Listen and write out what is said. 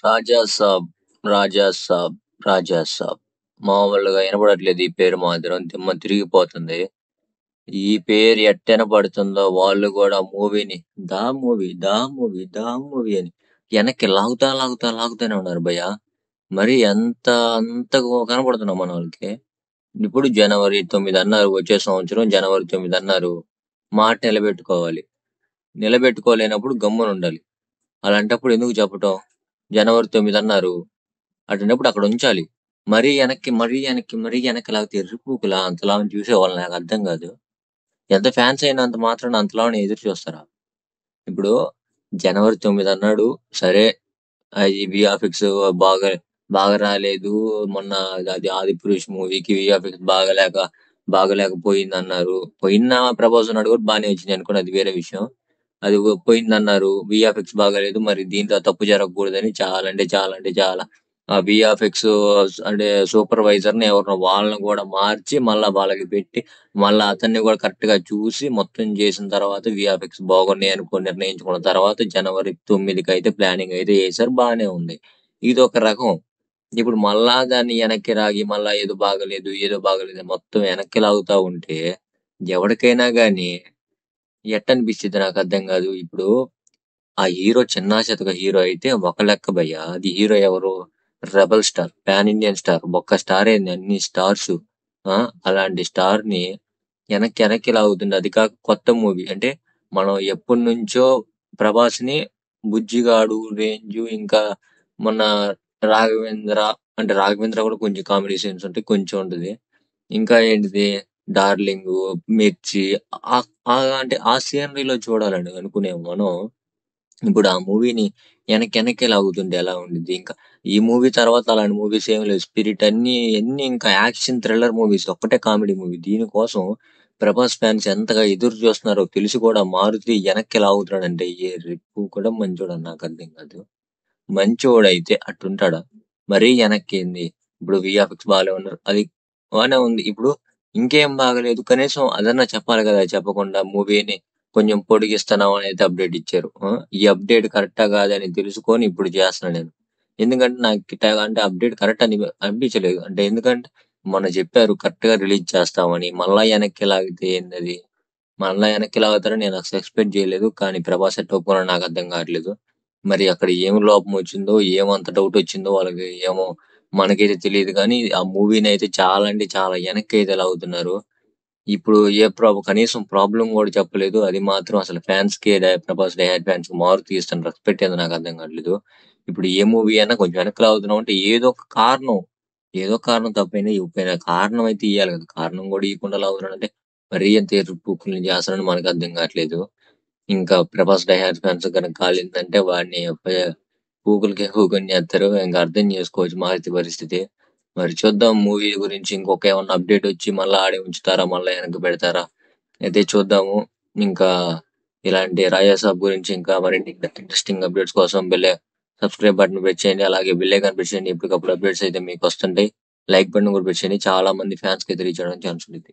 రాజా సాబ్, రాజా సాబ్, రాజా సాబ్. మామూలుగా వినపడట్లేదు ఈ పేరు మాత్రం దిమ్మ తిరిగిపోతుంది. ఈ పేరు ఎట్టెనపడుతుందో వాళ్ళు కూడా మూవీని దా మూవీ, దా మూవీ, దా మూవీ అని వెనక్కి లాగుతా లాగుతా లాగుతానే ఉన్నారు భయ్య. మరి ఎంత అంతగా కనపడుతున్నాం మన వాళ్ళకి. ఇప్పుడు జనవరి 9 అన్నారు, వచ్చే సంవత్సరం జనవరి 9 అన్నారు. మాట నిలబెట్టుకోవాలి. నిలబెట్టుకోలేనప్పుడు గమ్మున ఉండాలి. అలాంటప్పుడు ఎందుకు చెప్పటం? జనవరి 9 అన్నారు, అటువంటిప్పుడు అక్కడ ఉంచాలి. మరీ వెనక్కి మరీ వెనక్కి మరీ వెనక్కి లాగితే ఎర్రిపూకులా అంతలా చూసేవాళ్ళు నాకు అర్థం కాదు. ఎంత ఫ్యాన్స్ అయినంత మాత్రాన అంతలానే ఎదురు చూస్తారా? ఇప్పుడు జనవరి 9 అన్నాడు, సరే అది విఆర్ఎక్స్ బాగా బాగా రాలేదు. మొన్న అది ఆదిపురుష్ మూవీకి విఆర్ఎక్స్ బాగలేకపోయింది అన్నారు. పోయిన ప్రభాస్ ఉన్నాడు కూడా బాగానే వచ్చింది అనుకోండి, అది వేరే విషయం. అది పోయిందన్నారు, విఆర్ఎక్స్ బాగాలేదు, మరి దీంట్లో తప్పు జరగకూడదని చాలా ఆ విఆర్ఎక్స్ అంటే సూపర్వైజర్ ని ఎవరినో వాళ్ళని కూడా మార్చి మళ్ళా వాళ్ళకి పెట్టి మళ్ళా అతన్ని కూడా కరెక్ట్ గా చూసి మొత్తం చేసిన తర్వాత విఆర్ఎక్స్ బాగున్నాయి అనుకుని నిర్ణయించుకున్న తర్వాత జనవరి 9కి అయితే ప్లానింగ్ అయితే చేశారు, బాగానే ఉంది. ఇది ఒక రకం. ఇప్పుడు మళ్ళా దాన్ని వెనక్కి రాగి మళ్ళా ఏదో బాగలేదు అని మొత్తం వెనక్కి లాగుతా ఉంటే ఎవరికైనా గానీ ఎట్టనిపిచ్చిద్ది నాకు అర్థం కాదు. ఇప్పుడు ఆ హీరో చిన్నా చితక హీరో అయితే ఒక లెక్క భయ్యా. అది హీరో ఎవరు? Rebel star, pan Indian star. ఒక్క స్టార్ ఏంది, అన్ని స్టార్స్. అలాంటి స్టార్ ని వెనక్కి వెనక్కి లాగుతుంది. అది కాక కొత్త మూవీ అంటే మనం ఎప్పటి నుంచో ప్రభాస్ ని బుజ్జిగాడు రేంజ్, ఇంకా మొన్న రాఘవేంద్ర, అంటే రాఘవేంద్ర కూడా కొంచెం కామెడీ సీన్స్ ఉంటాయి, కొంచెం ఉంటది. ఇంకా ఏంటిది డార్లింగ్, మిర్చి, అంటే ఆ సీనరీలో చూడాలని అనుకునే మనం ఇప్పుడు ఆ మూవీని వెనక్కి వెనక్కి లాగుతుంటే ఎలా ఉండిద్ది? ఇంకా ఈ మూవీ తర్వాత అలాంటి మూవీస్ ఏం లేవు. స్పిరిట్ అన్ని ఇంకా యాక్షన్ థ్రిల్లర్ మూవీస్, ఒక్కటే కామెడీ మూవీ. దీనికోసం ప్రభాస్ ఫ్యాన్స్ ఎంతగా ఎదురు చూస్తున్నారో తెలిసి కూడా మారుతి వెనక్కి లాగుతున్నాడంటే ఏ రిప్పు కూడా మంచోడు నాకు అర్థం కాదు. మంచోడైతే అట్టుంటాడా? మరీ వెనక్కింది. ఇప్పుడు విఆర్ఎక్స్ బాగానే ఉన్నారు, అది బాగానే ఉంది. ఇప్పుడు ఇంకేం బాగలేదు, కనీసం అదన్నా చెప్పాలి కదా. చెప్పకుండా మూవీని కొంచెం పొడిగిస్తున్నాం అని అయితే అప్డేట్ ఇచ్చారు. ఈ అప్డేట్ కరెక్టా కాదని తెలుసుకొని ఇప్పుడు చేస్తున్నా నేను. ఎందుకంటే నాకు అంటే అప్డేట్ కరెక్ట్ అని అనిపించలేదు. అంటే ఎందుకంటే మొన్న చెప్పారు కరెక్ట్ గా రిలీజ్ చేస్తామని, మళ్ళా వెనక్కి లాగితే ఏంది? మళ్ళా వెనక్కి లాగుతారని నేను అసలు ఎక్స్పెక్ట్ చేయలేదు. కానీ ప్రభాస్ ఎట్ట ఒప్పుకున్నాడో నాకు అర్థం కావట్లేదు. మరి అక్కడ ఏం లోపం వచ్చిందో, ఏమంత డౌట్ వచ్చిందో వాళ్ళకి ఏమో, మనకైతే తెలియదు. కానీ ఆ మూవీని అయితే చాలా అంటే చాలా వెనక్కి అయితే లాగుతున్నారు. ఇప్పుడు కనీసం ప్రాబ్లం కూడా చెప్పలేదు. అది మాత్రం అసలు ఫ్యాన్స్ కి ప్రభాస్ డై హార్డ్ ఫ్యాన్స్ కి మారుతి ఇస్తున్న రెస్పెక్ట్ ఏందో నాకు అర్థం కావట్లేదు. ఇప్పుడు ఏ మూవీ అయినా కొంచెం వెనక్కి లాగుతున్నాం అంటే ఏదో ఒక కారణం తప్పైనా ఇవ్వకపోయినా కారణం అయితే ఇవ్వాలి కదా. కారణం కూడా ఇవ్వకుండా లాగుతున్నాడు అంటే మరీ ఎంత ఎరుపుకుని చేస్తానని మనకు అర్థం కావట్లేదు. ఇంకా ప్రభాస్ డై హార్డ్ ఫ్యాన్స్ కనుక కాలిందంటే వాడిని పూకుని చేస్తారు. ఇంకా అర్థం చేసుకోవచ్చు మారుతి పరిస్థితి. మరి చూద్దాం మూవీ గురించి ఇంకొక ఏమన్నా అప్డేట్ వచ్చి మళ్ళీ ఆడే ఉంచుతారా, మళ్ళీ వెనక్కి పెడతారా అయితే చూద్దాము. ఇంకా ఇలాంటి రాజా సాబ్ గురించి ఇంకా మరిన్ని ఇంట్రెస్టింగ్ అప్డేట్స్ కోసం సబ్స్క్రైబ్ బటన్ ప్రెస్ చేయండి. అలాగే బెల్ ఐకాన్ ప్రెస్ చేయండి. ఎప్పటికప్పుడు అప్డేట్స్ అయితే మీకు వస్తుంటాయి. లైక్ బటన్ కూడా ప్రెస్ చేయండి. చాలా మంది ఫ్యాన్స్ కి అయితే రీచ్ అవ్వడానికి ఛాన్స్ ఉంది.